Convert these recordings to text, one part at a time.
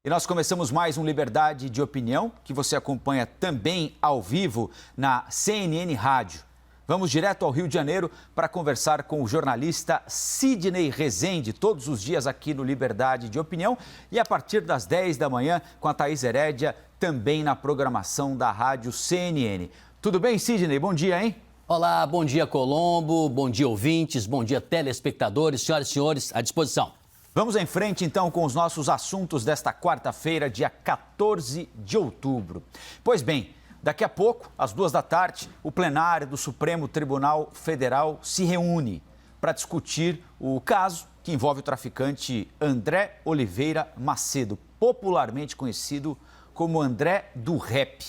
E nós começamos mais um Liberdade de Opinião, que você acompanha também ao vivo na CNN Rádio. Vamos direto ao Rio de Janeiro para conversar com o jornalista Sidney Rezende, todos os dias aqui no Liberdade de Opinião e a partir das 10 da manhã com a Thaís Herédia, também na programação da Rádio CNN. Tudo bem, Sidney? Bom dia, hein? Olá, bom dia, Colombo, bom dia, ouvintes, bom dia, telespectadores, senhoras e senhores, à disposição. Vamos em frente, então, com os nossos assuntos desta quarta-feira, dia 14 de outubro. Pois bem, daqui a pouco, às 2 da tarde, o plenário do Supremo Tribunal Federal se reúne para discutir o caso que envolve o traficante André Oliveira Macedo, popularmente conhecido como André do Rap.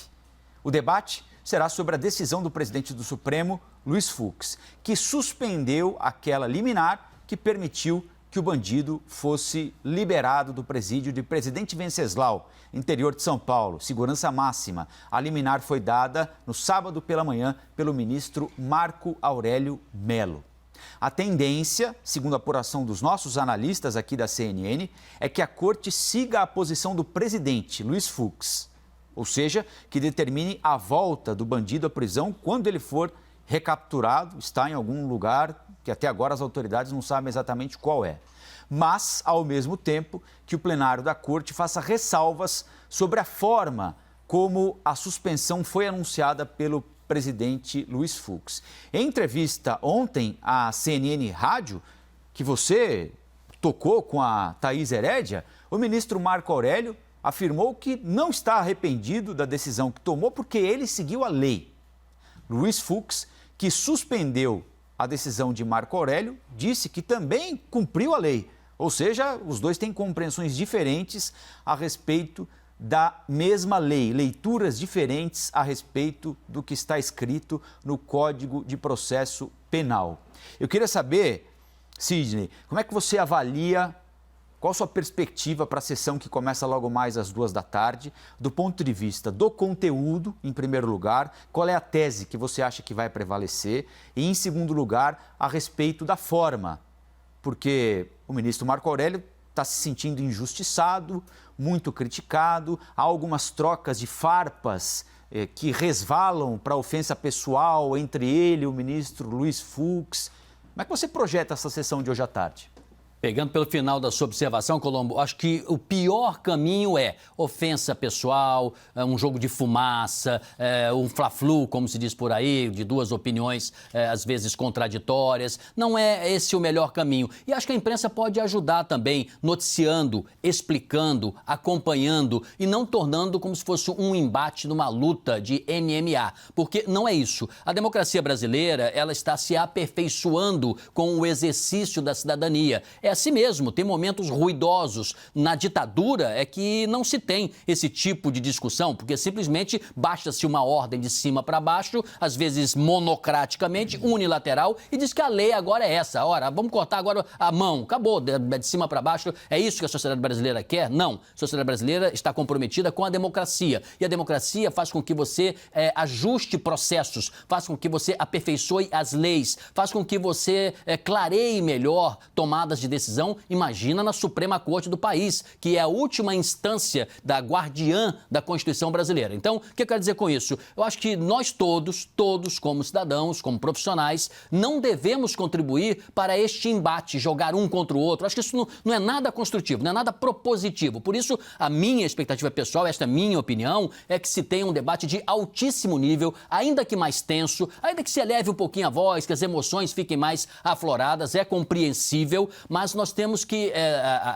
O debate será sobre a decisão do presidente do Supremo, Luiz Fux, que suspendeu aquela liminar que permitiu que o bandido fosse liberado do presídio de Presidente Venceslau, interior de São Paulo, segurança máxima. A liminar foi dada no sábado pela manhã pelo ministro Marco Aurélio Mello. A tendência, segundo a apuração dos nossos analistas aqui da CNN, é que a corte siga a posição do presidente, Luiz Fux, ou seja, que determine a volta do bandido à prisão quando ele for recapturado, está em algum lugar que até agora as autoridades não sabem exatamente qual é. Mas, ao mesmo tempo, que o plenário da corte faça ressalvas sobre a forma como a suspensão foi anunciada pelo presidente Luiz Fux. Em entrevista ontem à CNN Rádio, que você tocou com a Thaís Herédia, o ministro Marco Aurélio afirmou que não está arrependido da decisão que tomou porque ele seguiu a lei. Luiz Fux, que suspendeu a decisão de Marco Aurélio, disse que também cumpriu a lei. Ou seja, os dois têm compreensões diferentes a respeito da mesma lei, leituras diferentes a respeito do que está escrito no Código de Processo Penal. Eu queria saber, Sidney, como é que você avalia, qual a sua perspectiva para a sessão que começa logo mais às 2 da tarde, do ponto de vista do conteúdo, em primeiro lugar, qual é a tese que você acha que vai prevalecer e, em segundo lugar, a respeito da forma, porque o ministro Marco Aurélio está se sentindo injustiçado, muito criticado, há algumas trocas de farpas que resvalam para a ofensa pessoal entre ele e o ministro Luiz Fux. Como é que você projeta essa sessão de hoje à tarde? Pegando pelo final da sua observação, Colombo, acho que o pior caminho é ofensa pessoal, um jogo de fumaça, um fla-flu, como se diz por aí, de duas opiniões, às vezes contraditórias. Não é esse o melhor caminho. E acho que a imprensa pode ajudar também, noticiando, explicando, acompanhando e não tornando como se fosse um embate numa luta de MMA. Porque não é isso. A democracia brasileira, ela está se aperfeiçoando com o exercício da cidadania. É assim mesmo, tem momentos ruidosos. Na ditadura é que não se tem esse tipo de discussão, porque simplesmente basta-se uma ordem de cima para baixo, às vezes monocraticamente, unilateral, e diz que a lei agora é essa. Ora, vamos cortar agora a mão. Acabou, de cima para baixo. É isso que a sociedade brasileira quer? Não. A sociedade brasileira está comprometida com a democracia. E a democracia faz com que você ajuste processos, faz com que você aperfeiçoe as leis, faz com que você clareie melhor tomadas de decisão. Imagina na Suprema Corte do país, que é a última instância da guardiã da Constituição brasileira. Então, o que eu quero dizer com isso? Eu acho que nós todos como cidadãos, como profissionais, não devemos contribuir para este embate, jogar um contra o outro. Eu acho que isso não é nada construtivo, não é nada propositivo. Por isso, a minha expectativa pessoal, esta é a minha opinião, é que se tenha um debate de altíssimo nível, ainda que mais tenso, ainda que se eleve um pouquinho a voz, que as emoções fiquem mais afloradas, é compreensível, mas nós temos que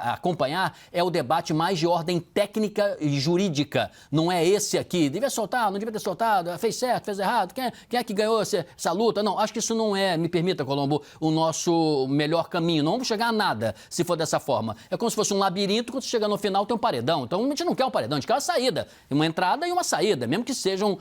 acompanhar o debate mais de ordem técnica e jurídica. Não é esse aqui. Devia soltar, não devia ter soltado, fez certo, fez errado. Quem é que ganhou essa luta? Não, acho que isso não é, me permita, Colombo, o nosso melhor caminho. Não vamos chegar a nada se for dessa forma. É como se fosse um labirinto, quando você chega no final tem um paredão. Então a gente não quer um paredão, a gente quer uma saída. Uma entrada e uma saída, mesmo que sejam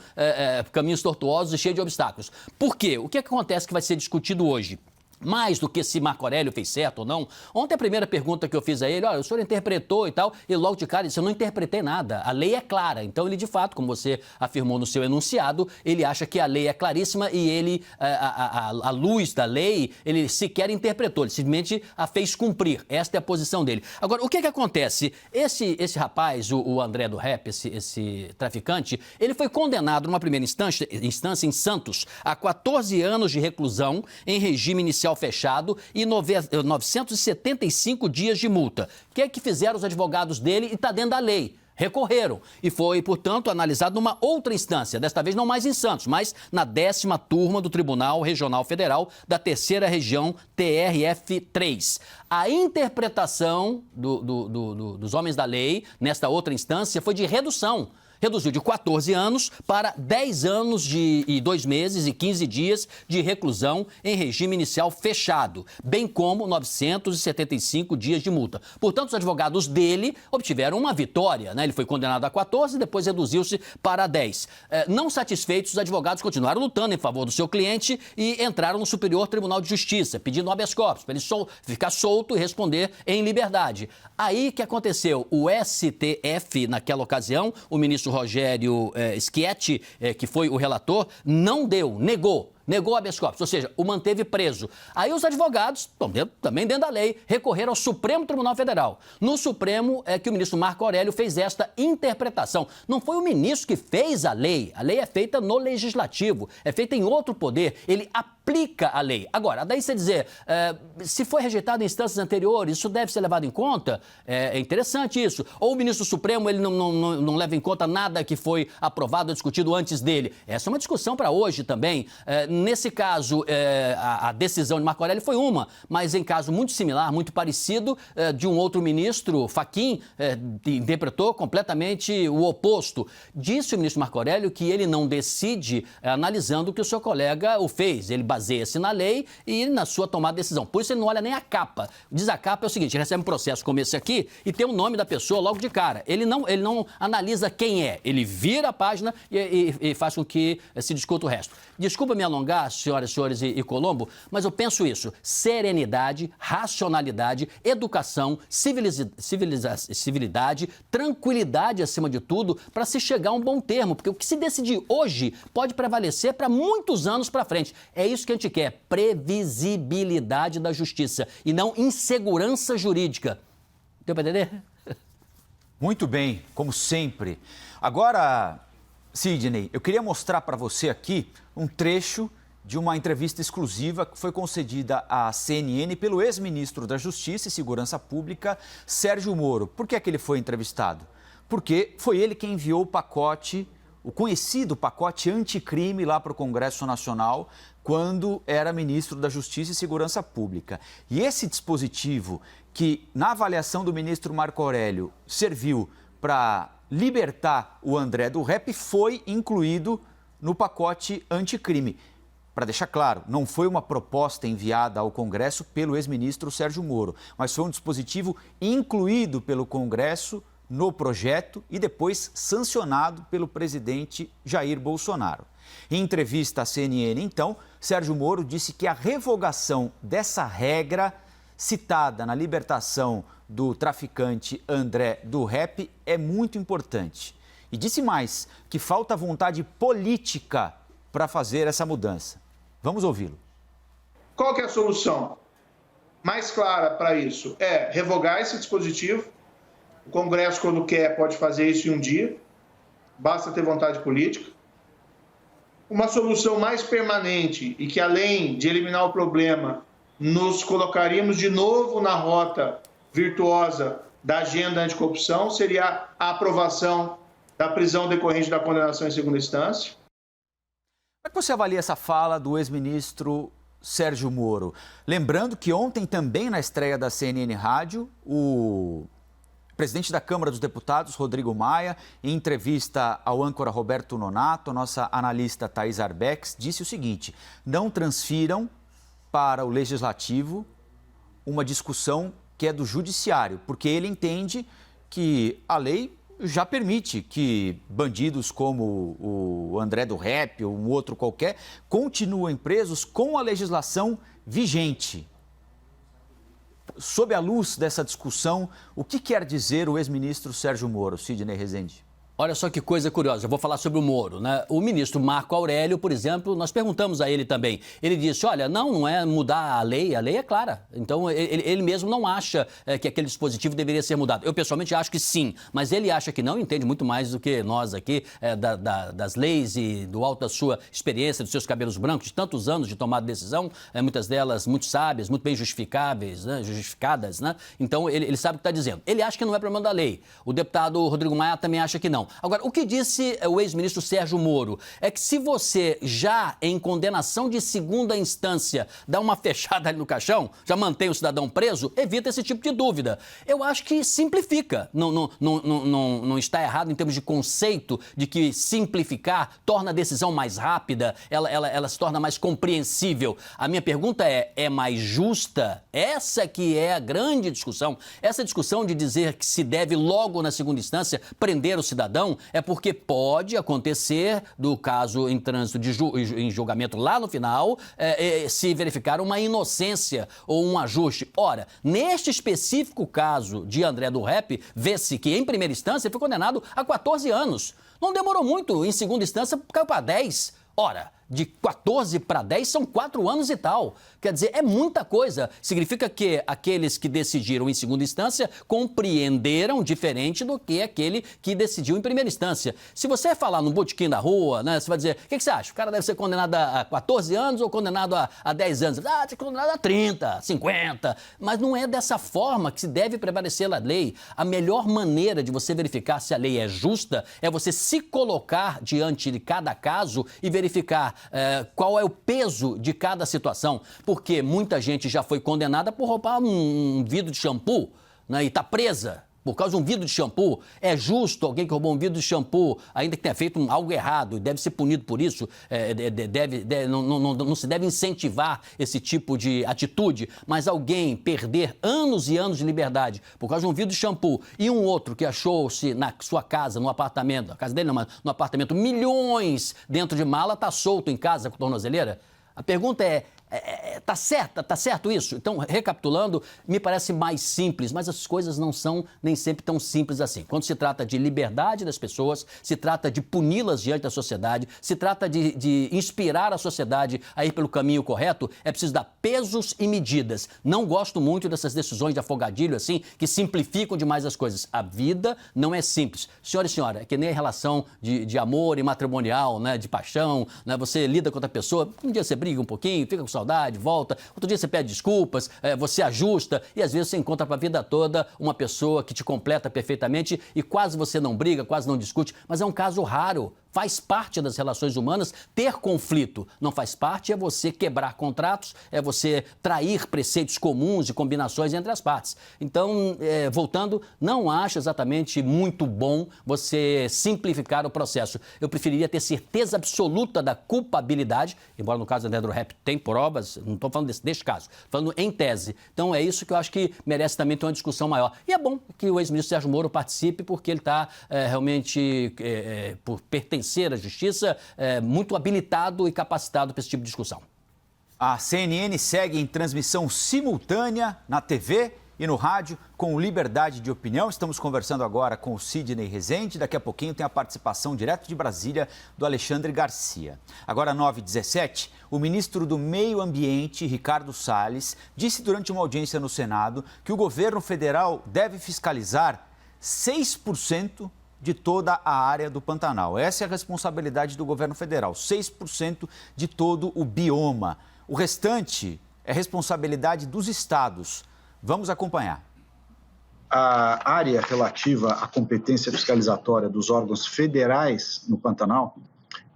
caminhos tortuosos e cheios de obstáculos. Por quê? O que acontece que vai ser discutido hoje? Mais do que se Marco Aurélio fez certo ou não. Ontem a primeira pergunta que eu fiz a ele, olha, o senhor interpretou e tal, e logo de cara ele disse, eu não interpretei nada, a lei é clara. Então ele de fato, como você afirmou no seu enunciado, ele acha que a lei é claríssima e ele, à luz da lei, ele sequer interpretou, ele simplesmente a fez cumprir. Esta é a posição dele. Agora, o que acontece? Esse rapaz, o André do Rap, esse traficante, ele foi condenado numa primeira instância em Santos a 14 anos de reclusão em regime inicial fechado e 975 dias de multa. O que é que fizeram os advogados dele e está dentro da lei? Recorreram e foi, portanto, analisado numa outra instância, desta vez não mais em Santos, mas na 10ª turma do Tribunal Regional Federal da 3ª Região, TRF3. A interpretação dos homens da lei nesta outra instância foi de redução. Reduziu de 14 anos para 10 anos e 2 meses e 15 dias de reclusão em regime inicial fechado, bem como 975 dias de multa. Portanto, os advogados dele obtiveram uma vitória, né? Ele foi condenado a 14 e depois reduziu-se para 10. Não satisfeitos, os advogados continuaram lutando em favor do seu cliente e entraram no Superior Tribunal de Justiça, pedindo habeas corpus, para ele ficar solto e responder em liberdade. Aí que aconteceu? O STF, naquela ocasião, o ministro Rogério Schietti, que foi o relator, não deu, negou habeas corpus, ou seja, o manteve preso. Aí os advogados, também dentro da lei, recorreram ao Supremo Tribunal Federal. No Supremo é que o ministro Marco Aurélio fez esta interpretação. Não foi o ministro que fez a lei é feita no Legislativo, é feita em outro poder, ele aplica a lei. Agora, daí você dizer, se foi rejeitado em instâncias anteriores, isso deve ser levado em conta? É interessante isso. Ou o ministro Supremo, ele não leva em conta nada que foi aprovado ou discutido antes dele. Essa é uma discussão para hoje também. Nesse caso, a decisão de Marco Aurélio foi uma, mas em caso muito similar, muito parecido, de um outro ministro, Fachin, interpretou completamente o oposto. Disse o ministro Marco Aurélio que ele não decide analisando o que o seu colega o fez. Ele baseia-se na lei e na sua tomada de decisão. Por isso ele não olha nem a capa. Diz a capa é o seguinte, ele recebe um processo como esse aqui e tem o nome da pessoa logo de cara. Ele não analisa quem é. Ele vira a página e faz com que se discuta o resto. Desculpa me alongar, senhoras e senhores e Colombo, mas eu penso isso, serenidade, racionalidade, educação, civilidade, tranquilidade acima de tudo, para se chegar a um bom termo, porque o que se decidir hoje pode prevalecer para muitos anos para frente. É isso que a gente quer, previsibilidade da justiça e não insegurança jurídica. Deu para entender? Muito bem, como sempre. Agora, Sidney, eu queria mostrar para você aqui um trecho de uma entrevista exclusiva que foi concedida à CNN pelo ex-ministro da Justiça e Segurança Pública, Sérgio Moro. Por que é que ele foi entrevistado? Porque foi ele quem enviou o pacote, o conhecido pacote anticrime lá para o Congresso Nacional, quando era ministro da Justiça e Segurança Pública. E esse dispositivo, que na avaliação do ministro Marco Aurélio serviu para libertar o André do Rap, foi incluído no pacote anticrime. Para deixar claro, não foi uma proposta enviada ao Congresso pelo ex-ministro Sérgio Moro, mas foi um dispositivo incluído pelo Congresso no projeto e depois sancionado pelo presidente Jair Bolsonaro. Em entrevista à CNN, então, Sérgio Moro disse que a revogação dessa regra citada na libertação do traficante André do Rap é muito importante. E disse mais, que falta vontade política para fazer essa mudança. Vamos ouvi-lo. Qual que é a solução mais clara para isso? É revogar esse dispositivo. O Congresso, quando quer, pode fazer isso em um dia. Basta ter vontade política. Uma solução mais permanente e que, além de eliminar o problema, nos colocaríamos de novo na rota virtuosa da agenda anticorrupção, seria a aprovação da prisão decorrente da condenação em segunda instância. Como é que você avalia essa fala do ex-ministro Sérgio Moro? Lembrando que ontem também na estreia da CNN Rádio, o presidente da Câmara dos Deputados, Rodrigo Maia, em entrevista ao âncora Roberto Nonato, a nossa analista Thaís Arbex, disse o seguinte: não transfiram para o Legislativo uma discussão que é do Judiciário, porque ele entende que a lei já permite que bandidos como o André do Rap ou um outro qualquer continuem presos com a legislação vigente. Sob a luz dessa discussão, o que quer dizer o ex-ministro Sérgio Moro, Sidney Rezende? Olha só que coisa curiosa, eu vou falar sobre o Moro, né? O ministro Marco Aurélio, por exemplo, nós perguntamos a ele também. Ele disse, olha, não é mudar a lei é clara. Então, ele mesmo não acha que aquele dispositivo deveria ser mudado. Eu, pessoalmente, acho que sim, mas ele acha que não, entende muito mais do que nós aqui, das leis e do alto da sua experiência, dos seus cabelos brancos, de tantos anos de tomada de decisão, muitas delas muito sábias, muito bem justificadas, né? Então, ele sabe o que está dizendo. Ele acha que não é problema da lei. O deputado Rodrigo Maia também acha que não. Agora, o que disse o ex-ministro Sérgio Moro é que se você já em condenação de segunda instância dá uma fechada ali no caixão, já mantém o cidadão preso, evita esse tipo de dúvida. Eu acho que simplifica. Não está errado em termos de conceito de que simplificar torna a decisão mais rápida, ela se torna mais compreensível. A minha pergunta é mais justa? Essa que é a grande discussão. Essa discussão de dizer que se deve logo na segunda instância prender o cidadão é porque pode acontecer, do caso em trânsito em julgamento lá no final, se verificar uma inocência ou um ajuste. Ora, neste específico caso de André do Rap, vê-se que em primeira instância ele foi condenado a 14 anos. Não demorou muito, em segunda instância caiu para 10. Ora, de 14 para 10 são 4 anos e tal. Quer dizer, é muita coisa. Significa que aqueles que decidiram em segunda instância compreenderam diferente do que aquele que decidiu em primeira instância. Se você falar no botequim da rua, né, você vai dizer, o que você acha? O cara deve ser condenado a 14 anos ou condenado a 10 anos? Ah, tem que ser condenado a 30, 50. Mas não é dessa forma que se deve prevalecer a lei. A melhor maneira de você verificar se a lei é justa é você se colocar diante de cada caso e verificar qual é o peso de cada situação, porque muita gente já foi condenada por roubar um vidro de shampoo, né, e está presa por causa de um vidro de shampoo. É justo alguém que roubou um vidro de shampoo, ainda que tenha feito algo errado, e deve ser punido por isso, não se deve incentivar esse tipo de atitude, mas alguém perder anos e anos de liberdade por causa de um vidro de shampoo e um outro que achou-se na sua casa, no apartamento, na casa dele não, mas no apartamento, milhões dentro de mala, está solto em casa com tornozeleira? A pergunta tá certo isso? Então, recapitulando, me parece mais simples, mas as coisas não são nem sempre tão simples assim. Quando se trata de liberdade das pessoas, se trata de puni-las diante da sociedade, se trata de inspirar a sociedade a ir pelo caminho correto, é preciso dar pesos e medidas. Não gosto muito dessas decisões de afogadilho, assim, que simplificam demais as coisas. A vida não é simples. Senhora e senhora, é que nem a relação de amor e matrimonial, né, de paixão, né, você lida com outra pessoa, um dia você briga um pouquinho, fica com saudade, volta, outro dia você pede desculpas, você ajusta e às vezes você encontra para a vida toda uma pessoa que te completa perfeitamente e quase você não briga, quase não discute, mas é um caso raro. Faz parte das relações humanas ter conflito. Não faz parte é você quebrar contratos, é você trair preceitos comuns e combinações entre as partes. Então, voltando, não acho exatamente muito bom você simplificar o processo. Eu preferiria ter certeza absoluta da culpabilidade, embora no caso do André do Rap tem provas, não estou falando deste caso, falando em tese. Então, é isso que eu acho que merece também ter uma discussão maior. E é bom que o ex-ministro Sérgio Moro participe, porque ele está realmente, por pertencer à justiça, muito habilitado e capacitado para esse tipo de discussão. A CNN segue em transmissão simultânea na TV e no rádio com liberdade de opinião. Estamos conversando agora com o Sidney Rezende. Daqui a pouquinho tem a participação direto de Brasília do Alexandre Garcia. Agora, 9h17, o ministro do Meio Ambiente, Ricardo Salles, disse durante uma audiência no Senado que o governo federal deve fiscalizar 6% de toda a área do Pantanal. Essa é a responsabilidade do governo federal, 6% de todo o bioma. O restante é responsabilidade dos estados. Vamos acompanhar. A área relativa à competência fiscalizatória dos órgãos federais no Pantanal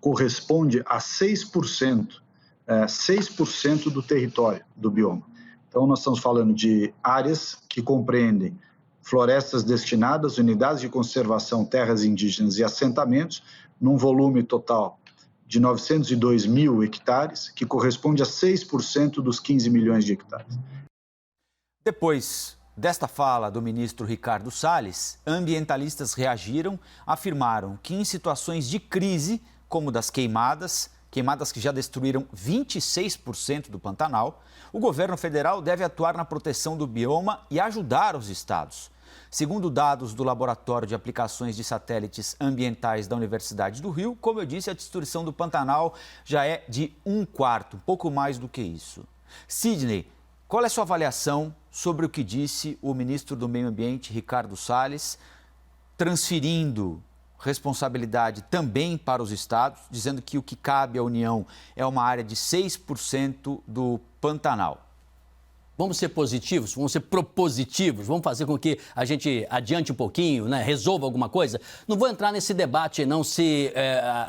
corresponde a 6% do território do bioma. Então, nós estamos falando de áreas que compreendem florestas destinadas, unidades de conservação, terras indígenas e assentamentos, num volume total de 902 mil hectares, que corresponde a 6% dos 15 milhões de hectares. Depois desta fala do ministro Ricardo Salles, ambientalistas reagiram, afirmaram que em situações de crise, como das queimadas que já destruíram 26% do Pantanal, o governo federal deve atuar na proteção do bioma e ajudar os estados. Segundo dados do Laboratório de Aplicações de Satélites Ambientais da Universidade do Rio, como eu disse, a destruição do Pantanal já é de 1/4, pouco mais do que isso. Sidney, qual é a sua avaliação sobre o que disse o ministro do Meio Ambiente, Ricardo Salles, transferindo responsabilidade também para os estados, dizendo que o que cabe à União é uma área de 6% do Pantanal? Vamos ser positivos, vamos ser propositivos, vamos fazer com que a gente adiante um pouquinho, né? Resolva alguma coisa. Não vou entrar nesse debate não se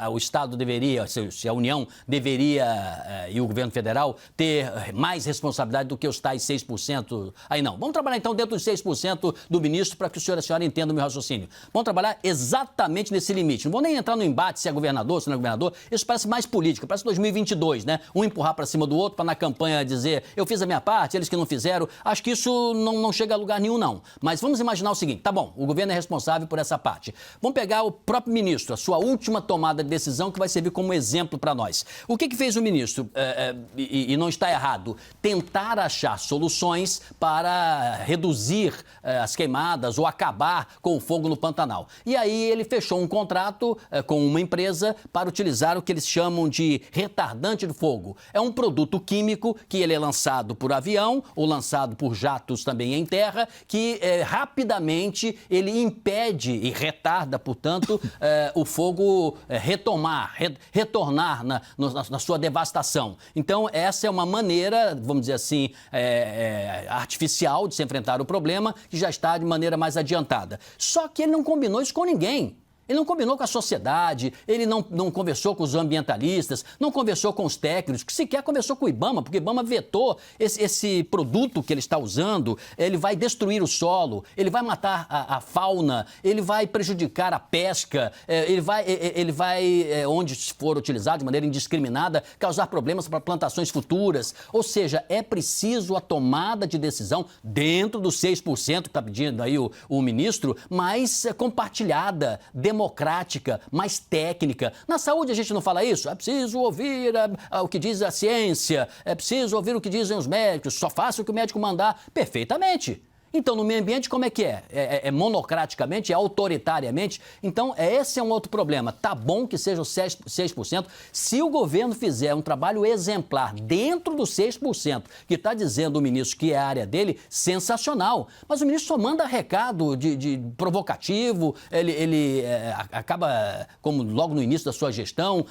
o Estado deveria, se a União deveria e o governo federal ter mais responsabilidade do que os tais 6%. Aí não. Vamos trabalhar então dentro dos 6% do ministro para que o senhor e a senhora entendam o meu raciocínio. Vamos trabalhar exatamente nesse limite. Não vou nem entrar no embate se é governador, se não é governador. Isso parece mais política, parece 2022, né? Um empurrar para cima do outro para na campanha dizer eu fiz a minha parte, eles que não fizeram. Acho que isso não chega a lugar nenhum, não. Mas vamos imaginar o seguinte, tá bom, o governo é responsável por essa parte. Vamos pegar o próprio ministro, a sua última tomada de decisão que vai servir como exemplo para nós. O que fez o ministro, e não está errado, tentar achar soluções para reduzir as queimadas ou acabar com o fogo no Pantanal. E aí ele fechou um contrato com uma empresa para utilizar o que eles chamam de retardante do fogo. É um produto químico que ele é lançado por avião ou lançado por jatos também em terra, que rapidamente ele impede e retarda, portanto, o fogo retornar na sua devastação. Então, essa é uma maneira, vamos dizer assim, artificial de se enfrentar o problema, que já está de maneira mais adiantada. Só que ele não combinou isso com ninguém. Ele não combinou com a sociedade, ele não conversou com os ambientalistas, não conversou com os técnicos, que sequer conversou com o IBAMA, porque o IBAMA vetou esse produto que ele está usando, ele vai destruir o solo, ele vai matar a fauna, ele vai prejudicar a pesca, ele vai onde for utilizado de maneira indiscriminada, causar problemas para plantações futuras. Ou seja, é preciso a tomada de decisão dentro dos 6% que está pedindo aí o ministro, mas compartilhada, democrática, mais técnica. Na saúde a gente não fala isso? É preciso ouvir o que diz a ciência, é preciso ouvir o que dizem os médicos, só faça o que o médico mandar. Perfeitamente. Então, no meio ambiente, como é que é? É monocraticamente, é autoritariamente? Então, esse é um outro problema. Tá bom que seja os 6%. Se o governo fizer um trabalho exemplar dentro dos 6%, que está dizendo o ministro que é a área dele, sensacional. Mas o ministro só manda recado de provocativo, ele acaba, como logo no início da sua gestão,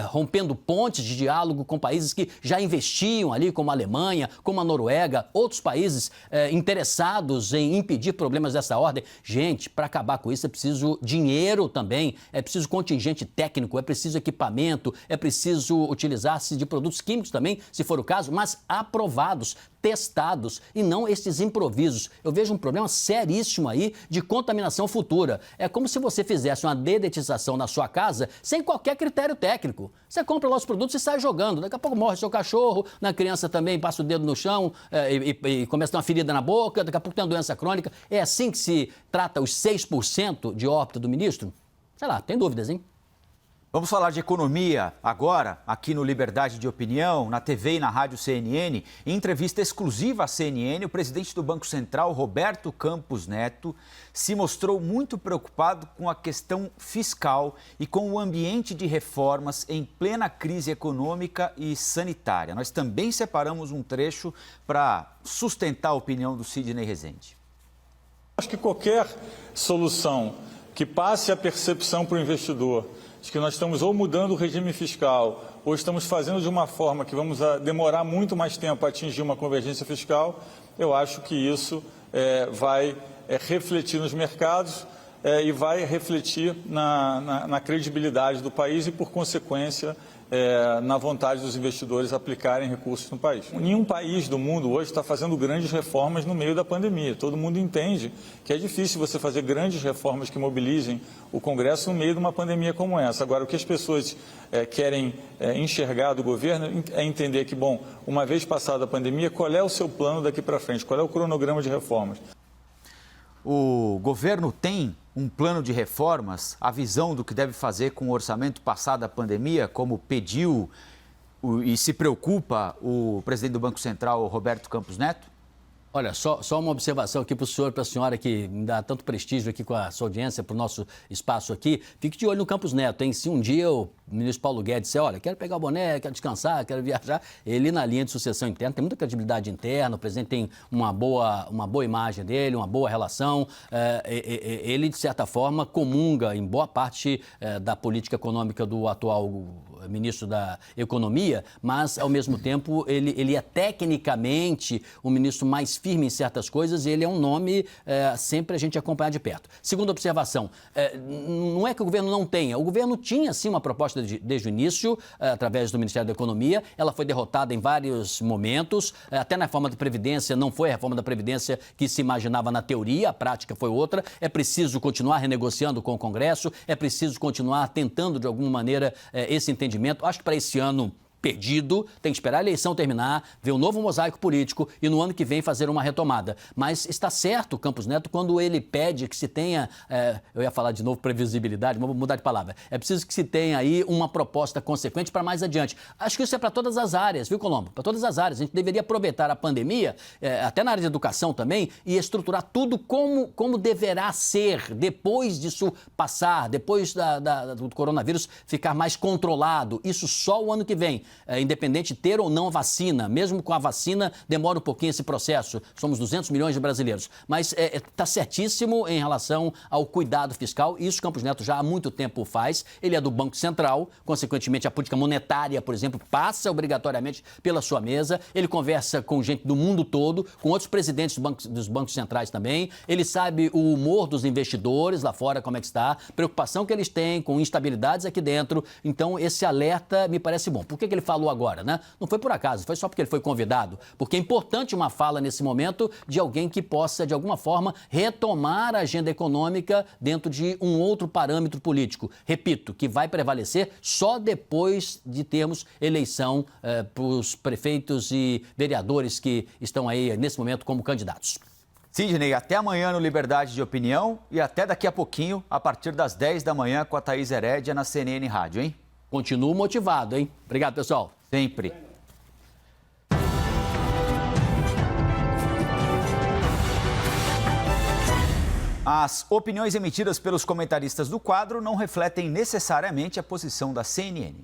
rompendo pontes de diálogo com países que já investiam ali, como a Alemanha, como a Noruega, outros países interessados em impedir problemas dessa ordem. Gente, para acabar com isso é preciso dinheiro também, é preciso contingente técnico, é preciso equipamento, é preciso utilizar-se de produtos químicos também, se for o caso, mas aprovados, testados e não esses improvisos. Eu vejo um problema seríssimo aí de contaminação futura. É como se você fizesse uma dedetização na sua casa sem qualquer critério técnico. Você compra lá os produtos e sai jogando. Daqui a pouco morre seu cachorro, na criança também passa o dedo no chão e começa a ter uma ferida na boca, daqui a pouco tem uma doença crônica. É assim que se trata os 6% de óbito do ministro? Sei lá, tem dúvidas, hein? Vamos falar de economia agora, aqui no Liberdade de Opinião, na TV e na Rádio CNN. Em entrevista exclusiva à CNN, o presidente do Banco Central, Roberto Campos Neto, se mostrou muito preocupado com a questão fiscal e com o ambiente de reformas em plena crise econômica e sanitária. Nós também separamos um trecho para sustentar a opinião do Sidney Rezende. Acho que qualquer solução que passe a percepção para o investidor de que nós estamos ou mudando o regime fiscal ou estamos fazendo de uma forma que vamos demorar muito mais tempo a atingir uma convergência fiscal, eu acho que isso vai refletir nos mercados e vai refletir na credibilidade do país e, por consequência, na vontade dos investidores aplicarem recursos no país. Nenhum país do mundo hoje está fazendo grandes reformas no meio da pandemia. Todo mundo entende que é difícil você fazer grandes reformas que mobilizem o Congresso no meio de uma pandemia como essa. Agora, o que as pessoas querem enxergar do governo é entender que, bom, uma vez passada a pandemia, qual é o seu plano daqui para frente? Qual é o cronograma de reformas? o governo tem um plano de reformas, a visão do que deve fazer com o orçamento passado da pandemia, como pediu e se preocupa o presidente do Banco Central, Roberto Campos Neto? Olha, só uma observação aqui para o senhor e para a senhora que me dá tanto prestígio aqui com a sua audiência, para o nosso espaço aqui. Fique de olho no Campos Neto, hein? Se um dia o ministro Paulo Guedes disser, olha, quero pegar o boné, quero descansar, quero viajar, ele na linha de sucessão interna tem muita credibilidade interna, o presidente tem uma boa imagem dele, uma boa relação. Ele, de certa forma, comunga em boa parte da política econômica do atual ministro da Economia, mas, ao mesmo tempo, ele é tecnicamente o ministro mais firme em certas coisas e ele é um nome sempre a gente acompanhar de perto. Segunda observação, não é que o governo não tenha, o governo tinha sim uma proposta desde o início, através do Ministério da Economia, ela foi derrotada em vários momentos, até na reforma da Previdência, não foi a reforma da Previdência que se imaginava na teoria, a prática foi outra, é preciso continuar renegociando com o Congresso, é preciso continuar tentando de alguma maneira esse entendimento. Acho que para esse ano perdido, tem que esperar a eleição terminar, ver um novo mosaico político e no ano que vem fazer uma retomada. Mas está certo o Campos Neto quando ele pede que se tenha, eu ia falar de novo previsibilidade, mas vou mudar de palavra, é preciso que se tenha aí uma proposta consequente para mais adiante. Acho que isso é para todas as áreas, viu, Colombo? Para todas as áreas. A gente deveria aproveitar a pandemia, até na área de educação também, e estruturar tudo como deverá ser depois disso passar, depois do coronavírus ficar mais controlado. Isso só o ano que vem. Independente de ter ou não vacina, mesmo com a vacina demora um pouquinho esse processo, somos 200 milhões de brasileiros, mas está certíssimo em relação ao cuidado fiscal, isso o Campos Neto já há muito tempo faz, ele é do Banco Central, consequentemente a política monetária, por exemplo, passa obrigatoriamente pela sua mesa, ele conversa com gente do mundo todo, com outros presidentes dos bancos centrais também, ele sabe o humor dos investidores lá fora, como é que está, preocupação que eles têm com instabilidades aqui dentro, então esse alerta me parece bom. Por que ele falou agora, né? Não foi por acaso, foi só porque ele foi convidado, porque é importante uma fala nesse momento de alguém que possa, de alguma forma, retomar a agenda econômica dentro de um outro parâmetro político. Repito, que vai prevalecer só depois de termos eleição para os prefeitos e vereadores que estão aí, nesse momento, como candidatos. Sidney, até amanhã no Liberdade de Opinião e até daqui a pouquinho, a partir das 10 da manhã, com a Thaís Herédia na CNN Rádio, hein? Continuo motivado, hein? Obrigado, pessoal. Sempre. As opiniões emitidas pelos comentaristas do quadro não refletem necessariamente a posição da CNN.